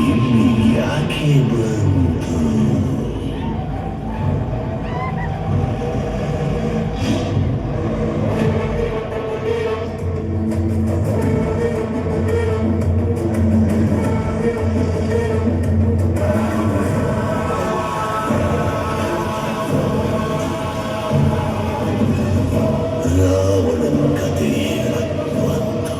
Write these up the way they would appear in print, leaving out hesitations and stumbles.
ಇಲ್ಲಿ ಯಾಕೆ ಬಂತು? ರಾವಣನ ಕಥೆ ಹೇಳಕ್ ಬಂತು.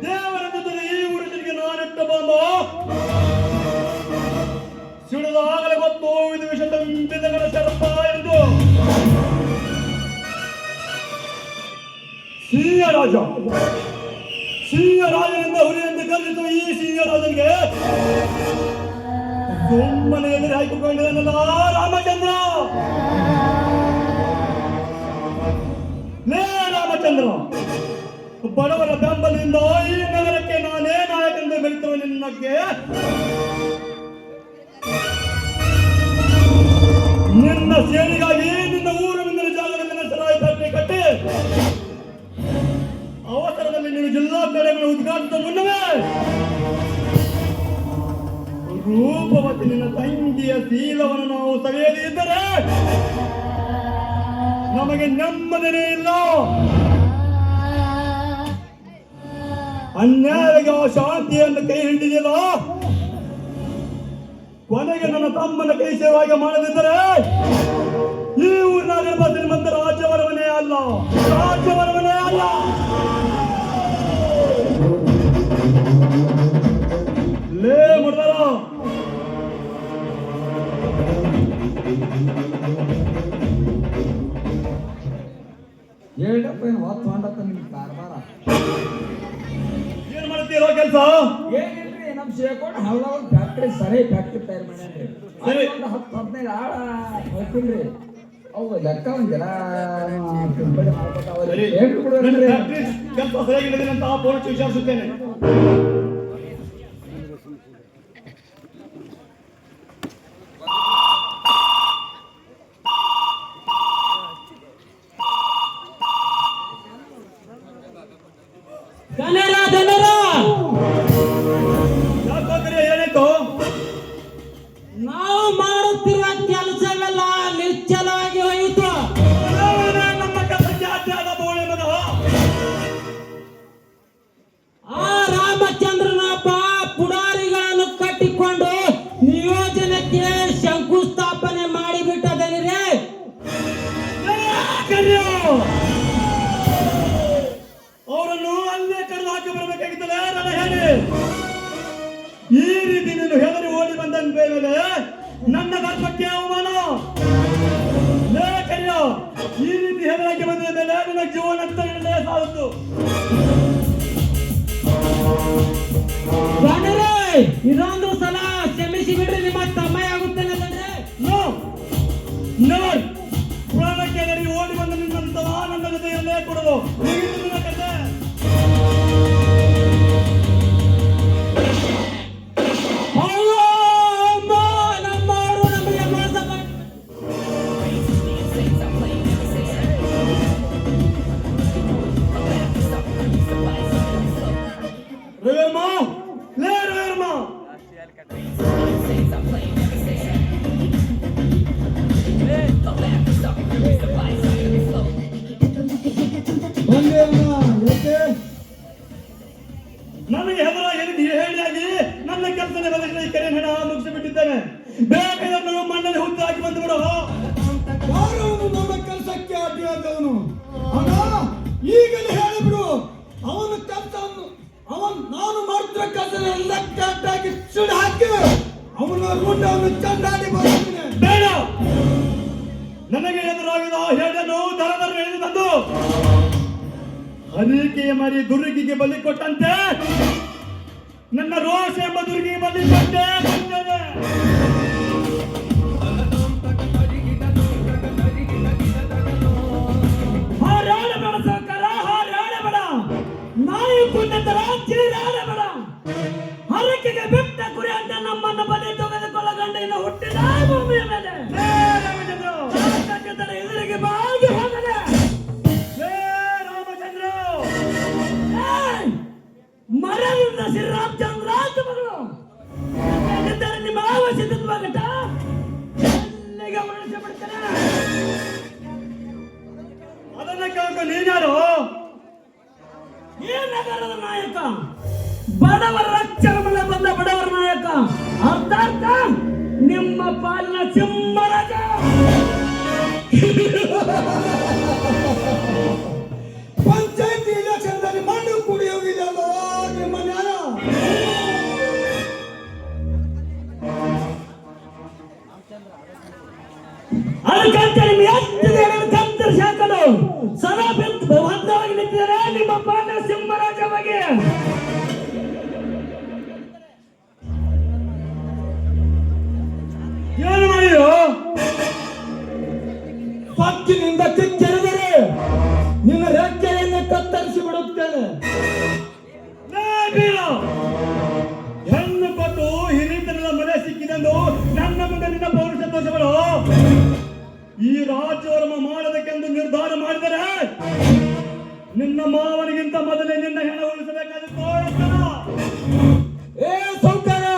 ದೇವರ ಜೊತೆಗೆ ಈ ಊರ ಜೊತೆಗೆ ನಾನಿಟ್ಟ ಬಾಂಬ ಸಿಡಿದಾಗಲೇ ಗೊತ್ತು ಇದು ವಿಷದಂಬಿದಗಳ ಶರ್ಪ ಎಂದು. ಸಿಂಹರಾಜನಿಂದ ಹುಲಿಯಂತೆ ಕರೆದಿತ್ತು ಈ ಸಿಂಹರಾಜನಿಗೆ ಸುಮ್ಮನೆ ಎದುರು ಹಾಕಿಕೊಂಡಿದ್ದಾನಲ್ಲ ರಾಮಚಂದ್ರ. ಲೇ ರಾಮಚಂದ್ರ, ಬಡವರ ಬೆಂಬಲದಿಂದ ಈ ನಗರಕ್ಕೆ ನಾನೇ ನಾಯಕನೆಂದು ಬೆಳೆಯುತ್ತೇವೆ. ನಿನ್ನಕ್ಕೆ ನಿನ್ನ ಸೇನೆಗಾಗಿ ನಿನ್ನ ಊರು ಮುಂದಿನ ಜಾಗದಲ್ಲಿ ಸರಾಯಿ ಫ್ಯಾಕ್ಟರಿ ಕಟ್ಟಿ ಅವಸರದಲ್ಲಿ ನೀವು ಜಿಲ್ಲಾ ಕಡೆಗಳನ್ನು ಉದ್ಘಾಟಿಸಿದ ಮುನ್ನವೇ ರೂಪವತಿ ನಿನ್ನ ತಂಗಿಯ ಶೀಲವನ್ನು ನಾವು ಸವಿಯದೇ ಇದ್ದರೆ ನಮಗೆ ನೆಮ್ಮದಿನೇ ಇಲ್ಲ. ಅನ್ಯಾಯವಾಗಿ ಆ ಶಾಂತಿಯನ್ನು ಕೈ ಹಿಡಿದಿಲ್ಲ. ಕೊನೆಗೆ ನನ್ನ ತಮ್ಮನ ಕೈ ಸೇವಾಗಿ ಮಾಡದಿದ್ದರೆ ಈ ಊರಿನ ಮತ್ತೆ ರಾಜ್ಯವರವನೇ ಅಲ್ಲ, ರಾಜ್ಯವರವನೇ ಅಲ್ಲ. ಲೇ ಮುರ್ದರ, ಹೇಳಪ್ಪ ಏನು ಹೊತ್ತು ಹೊಂಡತ್ತ ನಿಮ್ ಕಾರ್ಬಾರ ಏನ್ ಮಾಡ್ತೀರೋ ಕೆಲಸ? ಏನಿಲ್ರಿ ನಮ್ ಸೇರ್ಕೊಂಡು ಹೌದವ್ರ ಫ್ಯಾಕ್ಟ್ರಿ ಸರಿ ಫ್ಯಾಕ್ಟ್ರಿ ತಯಾರು ಮಾಡ್ಯಾನ್ರಿ. ಸರಿ. ಒಂದು 10-15 ಆಳ ಹೋಗ್ತಿಲ್ರಿ. ಅವು ಲೆಕ್ಕ ಒಂದಿರ ತಿಂಬಡಿ ಮಾಡ್ಬೇಕಾವ್ರಿ. ಹೇಳ್ರಿ ಬಿಡೋಣ್ರಿ. ಕೆಲಸ ಸರಿಯಾಗಿಲ್ಲ ಅಂತ ಪೊಲೀಸ್ ವಿಚಾರಿಸುತ್ತೇನೆ. ಏನಾಯ್ತು? ನಾವು ಮಾಡುತ್ತಿರುವ ಕೆಲಸವೆಲ್ಲ ನಿಶ್ಚಲವಾಗಿ ಹೋಯಿತು. ನಮ್ಮ ಕೆಲಸಕ್ಕೆ ಅಡ್ಡ ಬೋಳೆ ಮದ ಆ ರಾಮಚಂದ್ರ ಇದೊಂದು ಸಲ ಕ್ಷಮಿಸಿ ಬಿಡ್ರಿ, ನಿಮ್ಮ ತಮ್ಮಯ್ಯ ಆಗುತ್ತೇನೆ ತಂದ್ರೆ. No never. ಪುರಾಣಕ್ಕೆ ಗಡಿ ಓಡಿ ಬಂದ ನಿನ್ನಂತವ ನನ್ನ ಜೊತೆಯಲ್ಲೇ ಕೊಡೋದು. ಮುಗೀತು ನಿನ್ನ ಕಥೆ. ಅಯ್ಯೋ ಅಮ್ಮ, ನಮ್ಮವರು ನಮಗೆ ಮೋಸ ಮಾಡಿ ರವಿಯಮ್ಮ, ಲೇ ರವಿಯಮ್ಮ, ಬಂದೆ ಅಣ್ಣ, ಯಾಕೆ? ನನಗೆ ಹೆದರಾಗಿ ಹೇಳಿಯಾಗಿ ನನ್ನ ಕೆಲಸದ ಬದಲಿಗೆ ಈ ಕರೆ ಹಣ ಮುಗಿಸಿಬಿಟ್ಟಿದ್ದೇನೆ. ಬೇಗ ಇದನ್ನು ಮಣ್ಣಲ್ಲಿ ಹುಟ್ಟು ಹಾಕಿ ಬಂದು ಬಿಡು. ಯಾರು ಅವನು ನಮ್ಮ ಕೆಲಸಕ್ಕೆ ಅಡ್ಡಿಯಾದವನು? ಅಣ್ಣ, ಈಗಲೇ ಹೇಳಿಬಿಡು. ಅವನ ಕೆಲಸವನ್ನು ನಾನು ಮಾಡ್ತಿರೋ ಕೆಲಸನೆಲ್ಲ ಕಟ್ಟಾಗಿ ಸುಡು ಹಾಕಿ ಅವನ ರುಂಡವನ್ನು ಚಂಡಾಡಿ ಬರ್ತೀನಿ. ಬೇಡ, ನನಗೆ ಎದುರಾಗಿದ ಹೇಳನ್ನು ದರ ಎಳೆದು ತಂದು ಹರಿಕೆಯ ಮರಿ ದುರ್ಗಿಗೆ ಬಲಿ ಕೊಟ್ಟಂತೆ ನನ್ನ ರೋಷ ಎಂಬ ದುರ್ಗಿಗೆ ಬಲಿ ಕೊಟ್ಟೆ ಬಂದೇನೆ. ಹಾರಾಡಬೇಡ ಸಾಕಾರ, ಹಾರಾಡಬೇಡ. ನಾಯಿ ಪುಣ್ಯತರ ಚೀರಾಡಬೇಡ. ಹರಕೆಗೆ ಬಿಟ್ಟ ಕುರಿ ಅಂತ ನಮ್ಮನ್ನು ಬಲಿ ತೆಗೆದುಕೊಳ್ಳಗಂಡಿನ ಹುಟ್ಟಿದ ಭೂಮಿಯ ಮೇಲೆ ರಾಮಚಂದ್ರ ಎದುರಿಗೆ ಬಾಗಿ ಹೋಗದೆ. ರಾಮಚಂದ್ರ, ಮರದಿಂದ ಶ್ರೀರಾಮಚಂದ್ರ ಮಗಳು ನಿಮ್ಮ ಅವಶ್ಯಕವಾಗಟ ಎಲ್ಲಿಗೆ ಉಳಿಸಿ ಬಿಡ್ತಾನೆ. ಅದನ್ನ ಕೇಳ್ಕೊ. ನೀನ್ಯಾರು? ಈ ನಗರದ ನಾಯಕ, ಬಡವರ ರಕ್ಷಣೆ ಬಂದ ಬಡವರ ನಾಯಕ, ಅರ್ಥಾರ್ಥ ನಿಮ್ಮ ಪಾಲಿನ ಸಿಂಹರಾಜ. ಪಂಚಾಯತಿ ಇಲೆಕ್ಷನ್ದಲ್ಲಿ ಮಣ್ಣು ಕುಡಿಯೋಗಿದೆಯಲ್ಲ ನಿಮ್ಮ ನ್ಯಾಯ. ಅದಕ್ಕಂತೆ ನಿಮ್ಮ ಎತ್ತಿನ ಕಂತರ ಶಾಖಲು ಸದಾ ಭದ್ರವಾಗಿ ನಿಂತಿದ್ದಾರೆ ನಿಮ್ಮ ಪಾಲಿನ ಸಿಂಹರಾಜವಾಗಿ. ಏನು ಮಾಡಿದ್ರು? ಪಕ್ಕಿನಿಂದ ಕಿಚ್ಚರಿದರೆ ನಿನ್ನ ರೆಕ್ಕೆಯನ್ನು ಕತ್ತರಿಸಿ ಬಿಡುತ್ತೇನೆ. ಹೆಣ್ಣು ಕೊಟ್ಟು ಹಿರಿತನದ ಮನೆ ಸಿಕ್ಕಿದಂದು ನನ್ನ ಮುಂದೆ ನಿನ್ನ ಪೌರುಷ ದೋಷಗಳು ಈ ರಾಜ್ಯವರ್ಮ ಮಾಡೋದಕ್ಕೆಂದು ನಿರ್ಧಾರ ಮಾಡಿದರೆ ನಿನ್ನ ಮಾವನಿಗಿಂತ ಮೊದಲೇ ನಿನ್ನ ಹೆಣ ಉಳಿಸಬೇಕಾದಿತ್ತು. ಏ ಸೌಕರ್ಯ,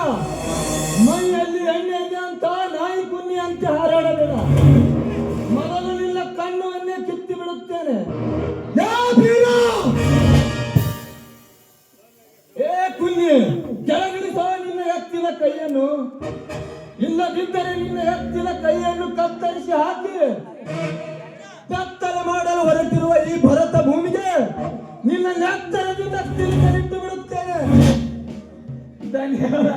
ಮೈಯಲ್ಲಿ ಎಣ್ಣೆ ಇದೆ ಅಂತ ನಾಯಿ ಕುನ್ನಿ ಅಂತ ಹಾರಾಡಬೇಡ. ಮೊದಲು ನಿನ್ನ ಕಣ್ಣುವನ್ನೇ ಕಿತ್ತಿ ಬಿಡುತ್ತೇನೆ. ಯಾ ಬೀರ! ಏ ಕುನ್ನಿ, ಕೆಳಗಿಳಿಸ ನಿನ್ನ ಎತ್ತಿನ ಕೈಯನ್ನು. ಇಲ್ಲದಿದ್ದರೆ ನಿನ್ನ ಎತ್ತಿನ ಕೈಯನ್ನು ಕತ್ತರಿಸಿ ಹಾಕಿ ಕತ್ತಲ ಮಾಡಲು ಹೊರಟಿರುವ ಈ ಭರತ ಭೂಮಿಗೆ ನಿನ್ನ ನೆತ್ತರದಿಂದ ತಿರುಗಿಟ್ಟು ಬಿಡುತ್ತೇನೆ. ಧನ್ಯವಾದ.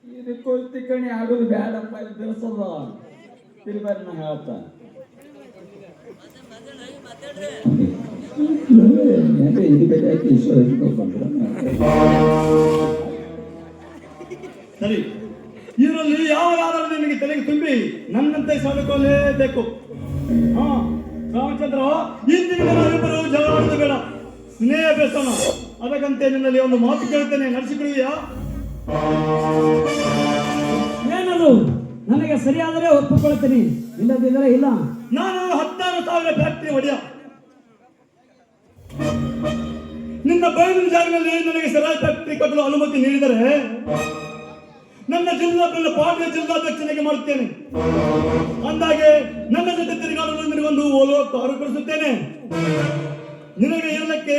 ಇದು ಕುರ್ತಿ ಕಣಿ ಆಡೋದು ಬೇಡಪ್ಪ, ಇದು ಬೆಳೆಸೋದು ತಿರುಬಾರಿ ನಾ ಹೇಳ್ತ. ಸರಿ, ಇದರಲ್ಲಿ ಯಾವಾಗಾದರೂ ನಿಮಗೆ ತಲೆಗೆ ತುಂಬಿ ನನ್ನಂತೆ ಸಾಧಿಕೊಳ್ಳಲೇಬೇಕು. ಹಾ ರಾಮಚಂದ್ರ, ಇಂದಿನ ನಾವಿಬ್ಬರು ಜಗಳ ಆಡೋದು ಬೇಡ, ಸ್ನೇಹ ಬೆಳೆಸೋಣ. ಅದಕ್ಕಂತೆ ನಿನ್ನಲ್ಲಿ ಒಂದು ಮಾತು ಕೇಳ್ತೇನೆ, ನಡೆಸಿಕೊಳ್ಳುವಿಯಾ? ಏನದು? ನನಗೆ ಸರಿಯಾದರೆ ಒಪ್ಪಿಕೊಳ್ತೀನಿ, ಇಲ್ಲದಿದ್ದರೆ ಇಲ್ಲ. ನಾನು 16,000 ಫ್ಯಾಕ್ಟರಿ ಒಡೆಯ. ನಿನ್ನ ಬಯಲಿನ ಜಾಗದಲ್ಲಿ ನನಗೆ ಸರಾಯಿ ಫ್ಯಾಕ್ಟರಿ ಕಟ್ಟಲು ಅನುಮತಿ ನೀಡಿದರೆ ನನ್ನ ಪಾರ್ಟಿಯ ಜಿಲ್ಲಾಧ್ಯಕ್ಷನಿಗೆ ಮಾಡುತ್ತೇನೆ. ಅಂದಾಗೆ ನನ್ನ ಜೊತೆ ತಿರುಗಾಡಲು ನಿನಗೊಂದು ಓಲೋ ಕಾರು ಕೊಡಿಸುತ್ತೇನೆ. ನಿನಗೆ ಇರಲಿಕ್ಕೆ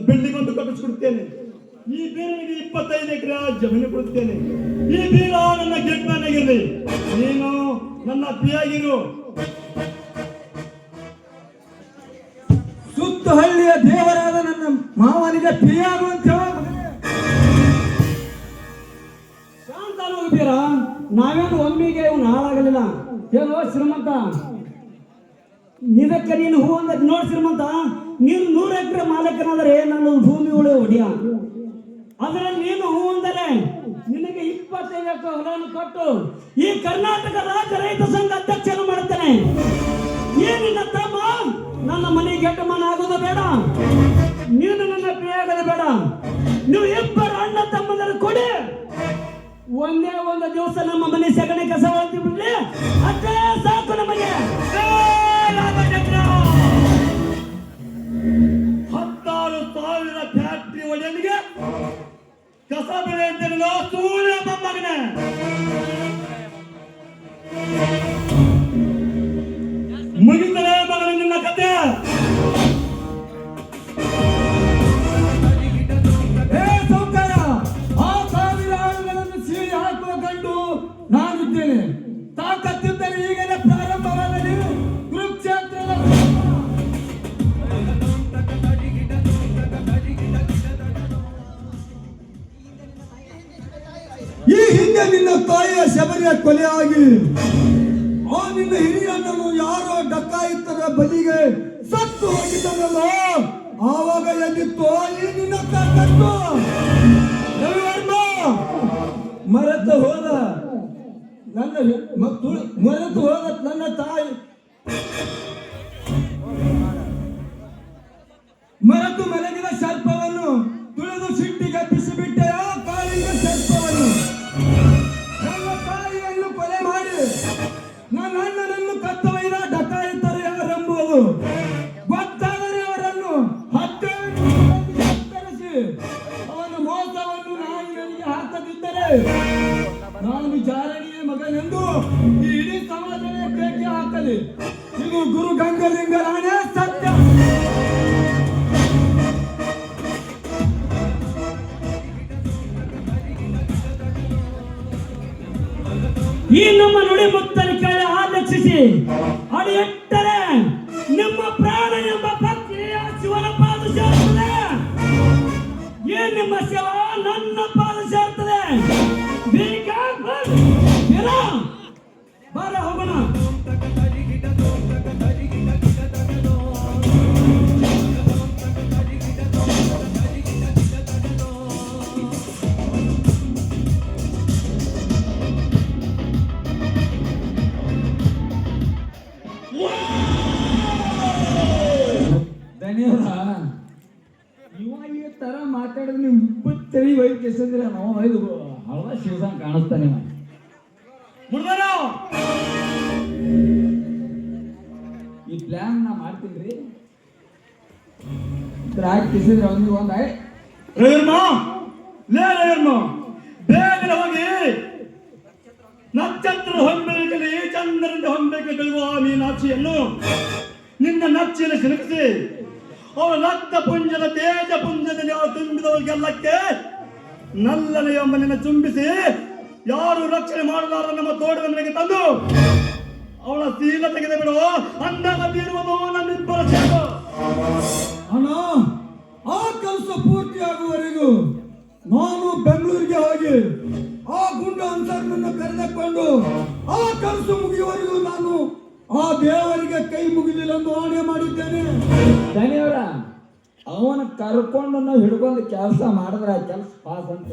ಬಿಲ್ಡಿಂಗ್ ಒಂದು ಕಟ್ಟಿಸಿಕೊಡುತ್ತೇನೆ. ಈ ಬೀರನಿಗೆ 25 ಎಕರೆ ಜಮೀನು ಕೊಡುತ್ತೇನೆ. ಈ ಬೀರ ನನ್ನ ಗೇಟ್ ಮ್ಯಾನ್ ಆಗಿರಲಿ, ನೀನು ನನ್ನ ಅತಿಯಾಗಿರು. ಸುತ್ತ ಹಳ್ಳಿಯ ದೇವರಾದ ನನ್ನ ಮಾವನಿಗೆ ಪಿಯಾಗುವಂತೆ ಶಾಂತನು ಬೀರ, ನಾವೇನು ಒಮ್ಮಿಗೆ ಇವನು ಹಾಳಾಗಲಿಲ್ಲ. ಏನೋ ಶ್ರೀಮಂತ, ಇದಕ್ಕೆ ನೀನು ಹೂ ಅಂದ ನೋಡಿ ಶ್ರೀಮಂತ, ನೀನು 100 ಎಕರೆ ಮಾಲಕನಾದರೆ ನನ್ನ ಭೂಮಿ ಒಳ್ಳೆ ಒಡೆಯ. ಅಂದ್ರೆ ನೀನು ಹೂ ಅಂದರೆ ನಿನಗೆ 25 ಎಕರೆ ಹೊಲವನ್ನು ಕೊಟ್ಟು ಈ ಕರ್ನಾಟಕ ರಾಜ್ಯ ರೈತ ಸಂಘ ಅಧ್ಯಕ್ಷನ ಮಾಡುತ್ತೇನೆ. ಈ ನಿನ್ನ ತಮ್ಮ ನನ್ನ ಮನೆಗೆ ಗೆಟ್ಟಮನ ಆಗೋದು ಬೇಡ, ನೀನು ನನ್ನ ಪ್ರಿಯ ಆಗೋದು ಬೇಡ. ನೀವು ಇಬ್ಬರು ಅಣ್ಣ ತಮ್ಮಂದಿರು ಕೊಡಿ, ಒಂದೇ ಒಂದು ದಿವಸ ನಮ್ಮ ಮನೆ ಸಗಣಿ ಕಸ ಹೊತ್ತಿ ಬಿಡ್ಲಿ, ಅಷ್ಟೇ ಸಾಕು ನಮಗೆ. 16,000 ಫ್ಯಾಕ್ಟ್ರಿ ಒಡೆಯನಿಗೆ ಕಸ ಬೆಳೆ ಅಂತ ಸೂರ್ಯ ಮೊಮ್ಮಗನ ಮುಗಿತಲೇ ಮಗನ ನಿನ್ನ ಕತೆ. ಸೌಕರ್ಯ ಆ 1000 ಆಳುಗಳನ್ನು ಸೀಳಿ ಹಾಕುವ ಗಂಡು ನಾನಿದ್ದೇನೆ. ತಾಕತ್ತಿದ್ದರೆ ಈಗಲೇ ಪ್ರಾರಂಭವಾಗಲಿ ಕುರುಕ್ಷೇತ್ರದ ಈ ಹಿಂದೆ ನಿನ್ನ ತಾಯಿಯ ಶಬರಿಯ ಕೊಲೆಯಾಗಿ ಆ ನಿನ್ನ ಹಿರಿಯಣ್ಣನು ಯಾರೋ ಡಕ್ಕಾಯಿತರ ಬಲಿಗೆ ಸತ್ತು ಹೋಗಿದ್ದನಲ್ಲ, ಆವಾಗ ಎಲ್ಲಿತ್ತು ಈ ನಿನ್ನ ತಾಕತ್ತು? ರವಿವರ್ಮ ಮರೆತು ಹೋದ ಮರೆತು ಹೋದ ನನ್ನ ತಾಯಿ, ಮರೆತು ಮಲಗಿದ ಸರ್ಪವನ್ನು ತುಳಿದು ಸಿಟ್ಟಿಗೆ ಬಿಸಿಬಿಟ್ಟೆ ಆ ಕಾಳಿಂಗ ಸರ್ಪವನ್ನು. ನನ್ನ ತಾಯಿಯನ್ನು ಕೊಲೆ ಮಾಡಿ ನನ್ನ ಅಣ್ಣನನ್ನು ಕತ್ತೊಯ್ದ ಡಕಾಯಿತರು ಯಾರೆಂಬುದು ಗೊತ್ತಾದರೆ ಅವರನ್ನು ಕತ್ತರಿಸಿ ಅವನ ಮೋಸವನ್ನು ನಾಯಿಗಳಿಗೆ ಹಾಕದಿದ್ದರೆ ನಾನು ಜಾರಣಿಯ ಮಗನೆಂದು ಈ ಇಡೀ ಸಮಾಜವೇ ಕೇಕೆ ಹಾಕಲಿ. ಇದು ಗುರು ಗಂಗಲಿಂಗರಾಣೆ ಸತ್ಯ. ಈ ನಮ್ಮ ನುಡಿ ಮುಕ್ತನ ಕೇಳಿ ಆಲಕ್ಷಿಸಿ ಅಡಿಯಿಟ್ಟರೆ ನಿಮ್ಮ ಪ್ರಾಣ ಎಂಬ ಭಕ್ತಿ ಶಿವನ ಪಾದ ಸೇರುತ್ತದೆ. ಈ ನಿಮ್ಮ ಶಿವ ನನ್ನ ಪಾದ ಸೇರುತ್ತದೆ. ಬರ ಹೋಗೋಣ. ಧನ್ಯವಾದ. ಇವ ಈ ತರ ಮಾತಾಡಿದ್ರೆ ನೀವು ಇಪ್ಪತ್ತೇಳಿ ವೈದ್ಯ ಕೆಸಂದ್ರೆ ನಾವು ಐದು ಹಳದ ಶಿವಸಂಗ್ ಕಾಣಿಸ್ತಾನೆ. ಈ ಪ್ಲಾನ್ ನಾ ಮಾಡ್ತೀನಿ ಕಿಸಿದ್ರೆ ಒಂದ್ ಬೇಗನೆ ಹೋಗಿ ನಕ್ಷತ್ರ ಹೊಂಬೆಳಕಲಿ ಚಂದ್ರನ ಹೊಂಬೆಳಕಲಿರುವ ಮೀನಾಕ್ಷಿಯನ್ನು ನಿನ್ನ ನಚ್ಚಿನ ಸಿಲುಕಿಸಿ ಅವರ ರಕ್ತ ಪುಂಜದ ತೇಜ ಪುಂಜದಲ್ಲಿ ಅವಳು ತುಂಬಿದವರಿಗೆಲ್ಲಕ್ಕೆ ನಲ್ಲನೆ ಎಂಬ ನಿನ್ನ ಚುಂಬಿಸಿ ಯಾರು ರಕ್ಷಣೆ ಮಾಡಲಾರ ನಮ್ಮ ತೋಟದ ಮನೆಗೆ ತಂದು ಅವಳ ಶೀಲ ತೆಗೆದು ಬಿಡು. ಅಂದಾಗಿರುವುದು ನಮ್ಮಿಬ್ಬರ ಸೇವೆ. ಅಣ್ಣ, ಆ ಕೆಲಸ ಪೂರ್ತಿಯಾಗುವವರೆಗೂ ನಾನು ಬೆಂಗಳೂರಿಗೆ ಹೋಗಿ ಆ ಗುಂಡ ಅನ್ಸರ್ನನ್ನು ಕರೆದುಕೊಂಡು ಆ ಕೆಲಸ ಮುಗಿಯುವವರೆಗೂ ನಾನು ಆ ದೇವರಿಗೆ ಕೈ ಮುಗಿಲಿಲ್ಲ ಎಂದು ಆಣೆ ಮಾಡಿದ್ದೇನೆ. ಧನ್ಯವರ ಅವನ ಕರ್ಕೊಂಡು ನಾವು ಹಿಡ್ಕೊಂಡು ಕೆಲಸ ಮಾಡಿದ್ರೆ ಆ ಕೆಲಸ ಪಾಸ್ ಅಂತ